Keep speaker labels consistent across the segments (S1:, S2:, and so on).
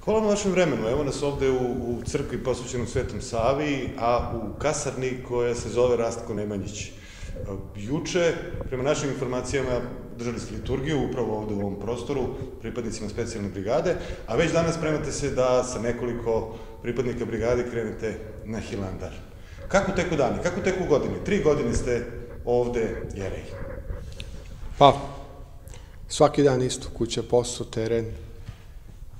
S1: Hvala na vašem vremenu. Evo nas ovde u crkvi posvećenom Svetom Savi, a u kasarni koja se zove Rastko Nemanjić. Juče, prema našim informacijama, držali ste liturgiju upravo ovde u ovom prostoru, pripadnicima specijalne brigade, a već danas spremate se da sa nekoliko pripadnika brigade krenete na Hilandar. Kako teku dani? Kako teku godine? 3 godine ste ovde jerej.
S2: Pa, svaki dan isto, kuća, posao, teren,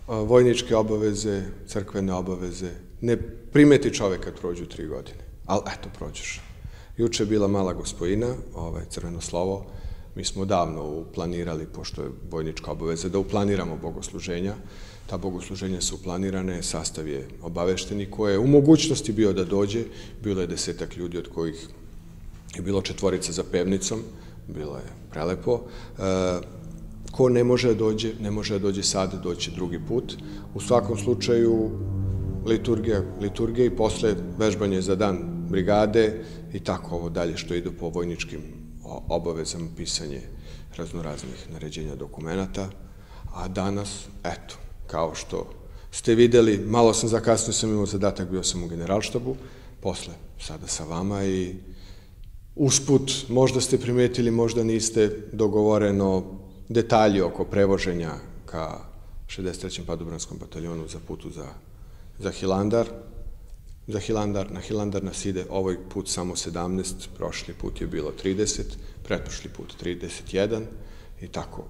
S2: vojničke obaveze, crkvene obaveze. Ne primeti čovek kad prođu 3 godine, ali eto, prođeš. Juče je bila mala gospojina, crveno slovo. Mi smo davno planirali, pošto je vojnička obaveza, da uplaniramo bogosluženja. Ta bogosluženja su planirane, sastav je obavešteni, ko je u mogućnosti bio da dođe. Bilo je 10-ak ljudi, od kojih je bilo 4 za pevnicom. Bilo je prelepo. Ko ne može da dođe sad, doći drugi put. U svakom slučaju, liturgija i posle vežbanje za dan brigade i tako ovo dalje što ide po vojničkim obavezama, pisanje raznoraznih naređenja dokumenata. A danas, eto, kao što ste videli, malo sam zakasnio, sam imao zadatak, bio sam u generalštabu, posle sada sa vama i usput, možda ste primetili, možda niste, dogovoreno detalji oko prevoženja ka 63. padobranskom bataljonu za putu za Hilandar. Na Hilandar nas ide ovaj put samo 17, prošli put je bilo 30, pretprošli put 31 i tako,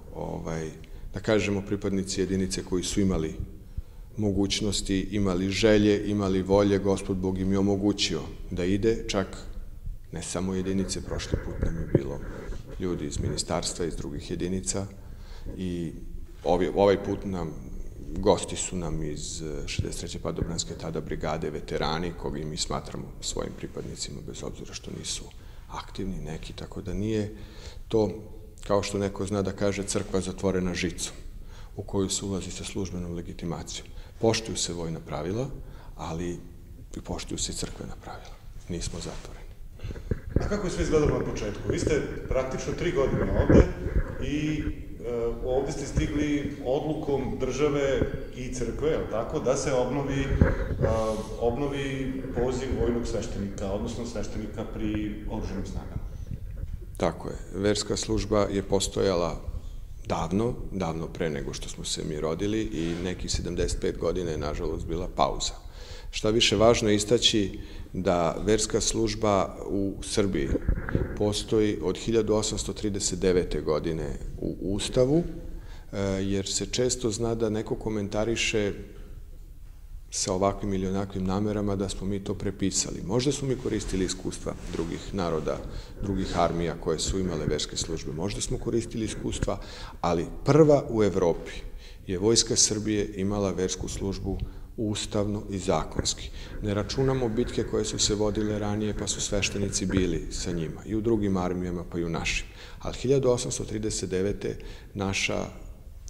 S2: da kažemo, pripadnici jedinice koji su imali mogućnosti, imali želje, imali volje, Gospod Bog im je omogućio da ide, čak ne samo jedinice, prošli put nam je bilo ljudi iz ministarstva, iz drugih jedinica i ovaj put gosti su nam iz 63. padobranske tada brigade, veterani, koga mi smatramo svojim pripadnicima, bez obzira što nisu aktivni neki, tako da nije to, kao što neko zna da kaže, crkva zatvorena žicom, u koju se ulazi sa službenom legitimacijom. Poštuju se vojna pravila, ali i poštuju se i crkvena pravila. Nismo zatvoreni.
S1: A kako je sve izgledalo na početku? Vi ste praktično 3 godine ovde i ovde ste stigli odlukom države i crkve, tako, da se obnovi poziv vojnog sveštenika, odnosno sveštenika pri oružanim snagama.
S2: Tako je. Verska služba je postojala davno pre nego što smo se mi rodili i nekih 75 godina je, nažalost, bila pauza. Šta više, važno je istaći da verska služba u Srbiji postoji od 1839. godine u Ustavu, jer se često zna da neko komentariše sa ovakvim ili onakvim namerama da smo mi to prepisali. Možda smo mi koristili iskustva drugih naroda, drugih armija koje su imale verske službe. Možda smo koristili iskustva, ali prva u Evropi je Vojska Srbije imala versku službu ustavno i zakonski. Ne računamo bitke koje su se vodile ranije, pa su sveštenici bili sa njima, i u drugim armijama, pa i u našim. Ali 1839. naša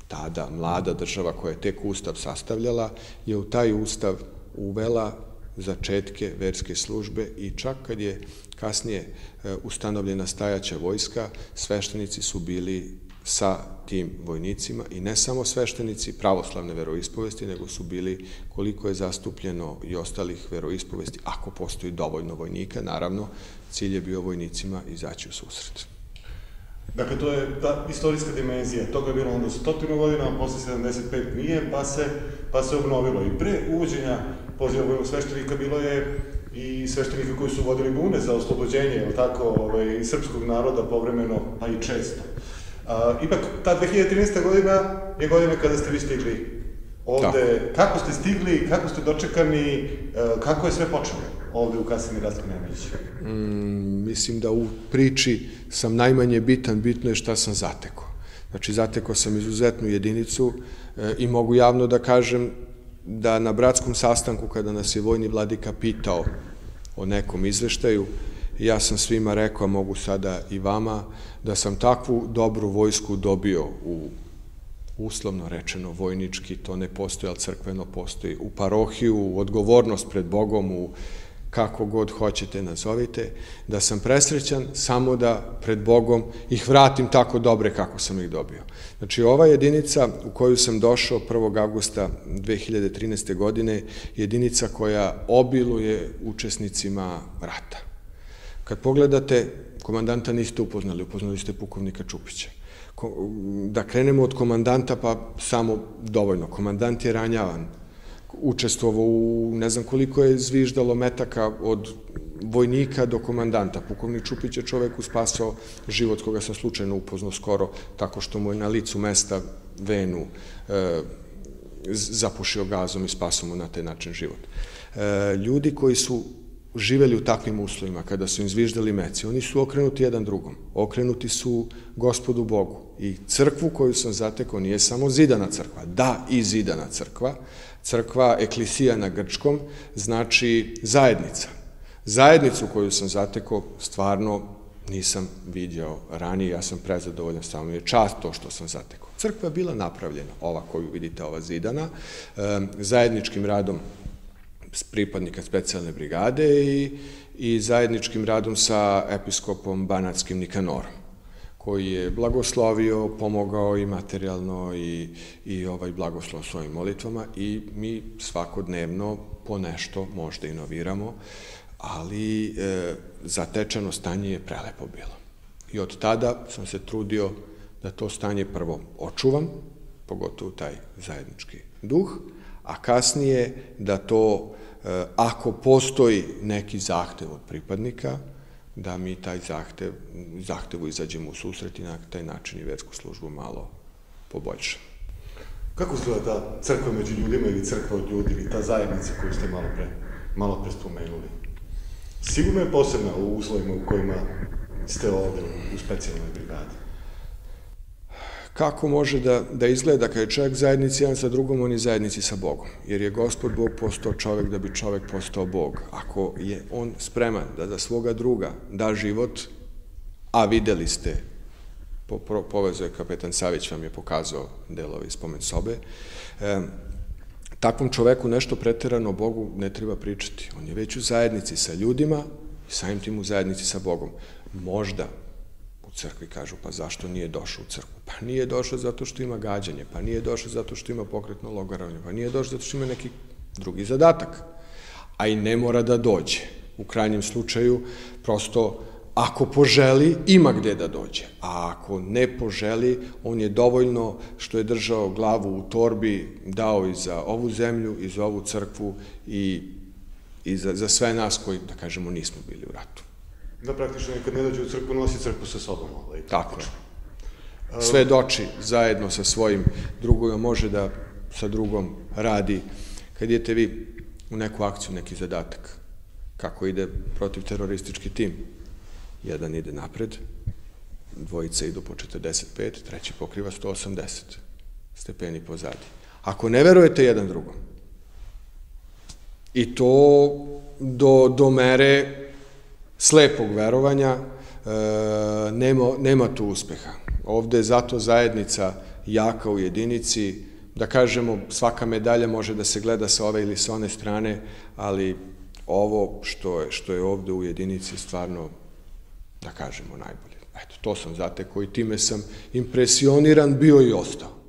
S2: tada mlada država koja je tek Ustav sastavljala, je u taj Ustav uvela začetke verske službe i čak kad je kasnije ustanovljena stajaća vojska, sveštenici su bili sa tim vojnicima i ne samo sveštenici pravoslavne veroispovesti, nego su bili, koliko je zastupljeno i ostalih veroispovesti, ako postoji dovoljno vojnika, naravno, cilj je bio vojnicima izaći u susret.
S1: Dakle, to je ta istorijska dimenzija. Toga je bilo onda 100 godina, a posle 75 nije, pa se obnovilo. I pre uvođenja poziva vojnog sveštenika bilo je i sveštenika koji su vodili bune za oslobođenje, ili tako, srpskog naroda povremeno, pa i često. Ipak, ta 2013. godina je godina kada ste vi stigli ovde. Kako ste stigli, kako ste dočekani, kako je sve počelo ovde u kasarni Rastko Nemanjić?
S2: Mislim da u priči sam najmanje bitan, bitno je šta sam zatekao. Znači, zatekao sam izuzetnu jedinicu i mogu javno da kažem da na bratskom sastanku, kada nas je vojni vladika pitao o nekom izveštaju, ja sam svima rekao, a mogu sada i vama, da sam takvu dobru vojsku dobio u, uslovno rečeno, vojnički, to ne postoji, ali crkveno postoji, u parohiju, u odgovornost pred Bogom, u kako god hoćete nazovite, da sam presrećan samo da pred Bogom ih vratim tako dobre kako sam ih dobio. Znači, ova jedinica u koju sam došao 1. augusta 2013. godine je jedinica koja obiluje učesnicima rata. Kad pogledate, komandanta niste upoznali ste pukovnika Čupića. Da krenemo od komandanta, pa samo dovoljno. Komandant je ranjavan, učestvovao u ne znam koliko je zviždalo metaka od vojnika do komandanta. Pukovnik Čupić je čoveku spasao život, koga sam slučajno upoznao skoro, tako što mu je na licu mesta venu zapušio gazom i spasao mu na taj način život. Ljudi koji su živeli u takvim uslovima, kada su im zviždali meci, oni su okrenuti jedan drugom, okrenuti su Gospodu Bogu. I crkvu koju sam zatekao nije samo zidana crkva, da, i zidana crkva, crkva eklisija na grčkom znači zajednica. Zajednicu koju sam zatekao stvarno nisam vidio ranije, ja sam prezadovoljan, samo mi je čast to što sam zatekao. Crkva je bila napravljena, ova koju vidite, ova zidana, zajedničkim radom pripadnika specijalne brigade i zajedničkim radom sa episkopom Banatskim Nikanorom, koji je blagoslovio, pomogao i materijalno i blagoslov svojim molitvama, i mi svakodnevno po nešto možda inoviramo, ali zatečeno stanje je prelepo bilo. I od tada sam se trudio da to stanje prvo očuvam, pogotovo taj zajednički duh, a kasnije da to, ako postoji neki zahtev od pripadnika, da mi taj zahtevu izađemo u susret i na taj način i versku službu malo poboljšamo.
S1: Kako izgleda ta crkva među ljudima ili crkva od ljudi ili ta zajednica koju ste malo pre spomenuli? Sigurno je posebna u uslovima u kojima ste ovde u specijalnoj brigadi.
S2: Kako može da izgleda kada je čovjek zajednici jedan sa drugom, on je zajednici sa Bogom. Jer je Gospod Bog postao čovjek da bi čovjek postao Bog. Ako je on spreman da za svoga druga da život, a videli ste, povezao je kapetan Savić, vam je pokazao delove iz spomen sobe, takvom čoveku nešto preterano Bogu ne treba pričati. On je već u zajednici sa ljudima i samim tim u zajednici sa Bogom. Možda u crkvi kažu, pa zašto nije došao u crkvu? Pa nije došao zato što ima gađanje, pa nije došao zato što ima pokretno logoravanje, pa nije došao zato što ima neki drugi zadatak. A i ne mora da dođe. U krajnjem slučaju, prosto, ako poželi, ima gde da dođe. A ako ne poželi, on je dovoljno što je držao glavu u torbi, dao i za ovu zemlju, i za ovu crkvu i za sve nas koji, da kažemo, nismo bili u ratu.
S1: Da praktično kad ne dođe u crkvu, nosi crkvu sa sobom.
S2: Tako je. Svedoči zajedno sa svojim drugovima, može da sa drugom radi. Kad idete vi u neku akciju, neki zadatak, kako ide protivteroristički tim, jedan ide napred, dvojica idu po 45, treći pokriva 180 stepeni pozadi. Ako ne verujete jedan drugom, i to do mere slepog verovanja, nema tu uspeha. Ovde je zato zajednica jaka u jedinici, da kažemo, svaka medalja može da se gleda sa ove ili sa one strane, ali ovo što je ovde u jedinici stvarno, da kažemo, najbolje. Eto, to sam zatekao i time sam impresioniran bio i ostao.